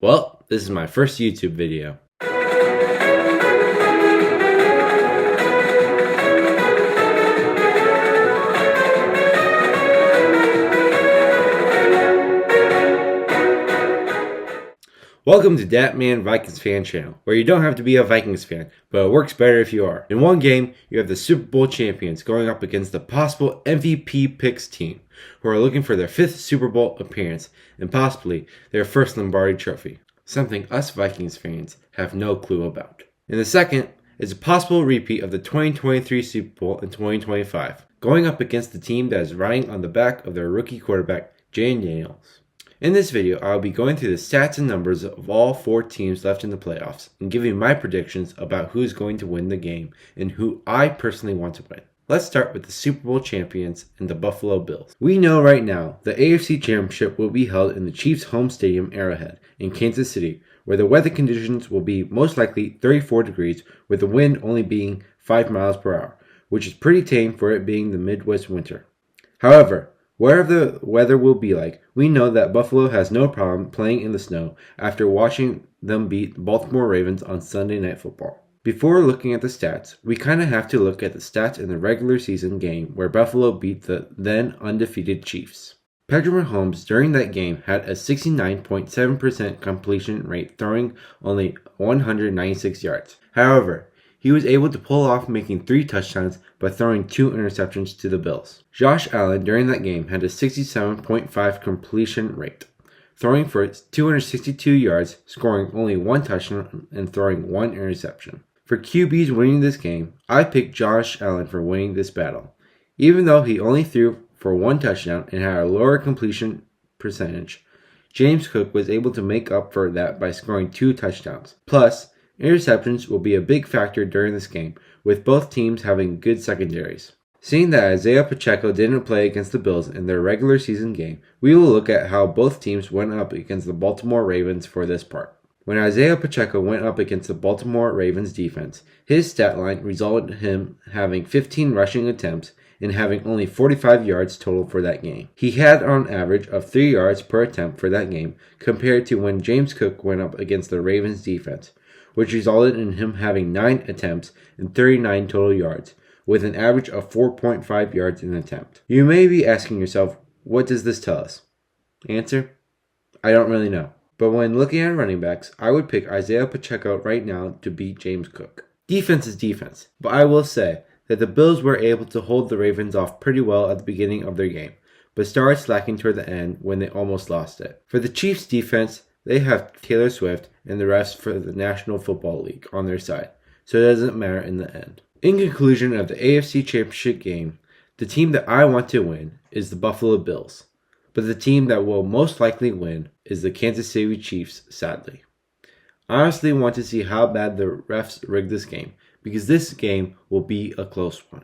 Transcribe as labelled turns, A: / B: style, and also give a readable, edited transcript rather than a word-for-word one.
A: Well, this is my first YouTube video. Welcome to Dat Man Vikings Fan Channel, where you don't have to be a Vikings fan, but it works better if you are. In one game, you have the Super Bowl champions going up against the possible MVP picks team, who are looking for their 5th Super Bowl appearance and possibly their first Lombardi trophy, something us Vikings fans have no clue about. In the second is a possible repeat of the 2023 Super Bowl in 2025, going up against the team that is riding on the back of their rookie quarterback, Jayden Daniels. In this video, I will be going through the stats and numbers of all 4 teams left in the playoffs and giving my predictions about who is going to win the game and who I personally want to win. Let's start with the Super Bowl champions and the Buffalo Bills. We know right now the AFC Championship will be held in the Chiefs' home stadium Arrowhead in Kansas City, where the weather conditions will be most likely 34 degrees with the wind only being 5 miles per hour, which is pretty tame for it being the Midwest winter. However, wherever the weather will be like, we know that Buffalo has no problem playing in the snow after watching them beat the Baltimore Ravens on Sunday Night Football. Before looking at the stats, we kind of have to look at the stats in the regular season game where Buffalo beat the then undefeated Chiefs. Patrick Mahomes during that game had a 69.7% completion rate, throwing only 196 yards. However, he was able to pull off making 3 touchdowns by throwing 2 interceptions to the Bills. Josh Allen during that game had a 67.5 completion rate, throwing for 262 yards, scoring only 1 touchdown and throwing 1 interception. For QBs winning this game, I picked Josh Allen for winning this battle. Even though he only threw for 1 touchdown and had a lower completion percentage, James Cook was able to make up for that by scoring 2 touchdowns. Plus, interceptions will be a big factor during this game, with both teams having good secondaries. Seeing that Isaiah Pacheco didn't play against the Bills in their regular season game, we will look at how both teams went up against the Baltimore Ravens for this part. When Isaiah Pacheco went up against the Baltimore Ravens defense, his stat line resulted in him having 15 rushing attempts and having only 45 yards total for that game. He had on average of 3 yards per attempt for that game, compared to when James Cook went up against the Ravens defense, which resulted in him having 9 attempts and 39 total yards, with an average of 4.5 yards an attempt. You may be asking yourself, what does this tell us? Answer: I don't really know. But when looking at running backs, I would pick Isaiah Pacheco right now to beat James Cook. Defense is defense, but I will say that the Bills were able to hold the Ravens off pretty well at the beginning of their game, but started slacking toward the end when they almost lost it. For the Chiefs defense, they have Taylor Swift and the refs for the National Football League on their side, so it doesn't matter in the end. In conclusion of the AFC Championship game, the team that I want to win is the Buffalo Bills, but the team that will most likely win is the Kansas City Chiefs, sadly. I honestly want to see how bad the refs rig this game, because this game will be a close one.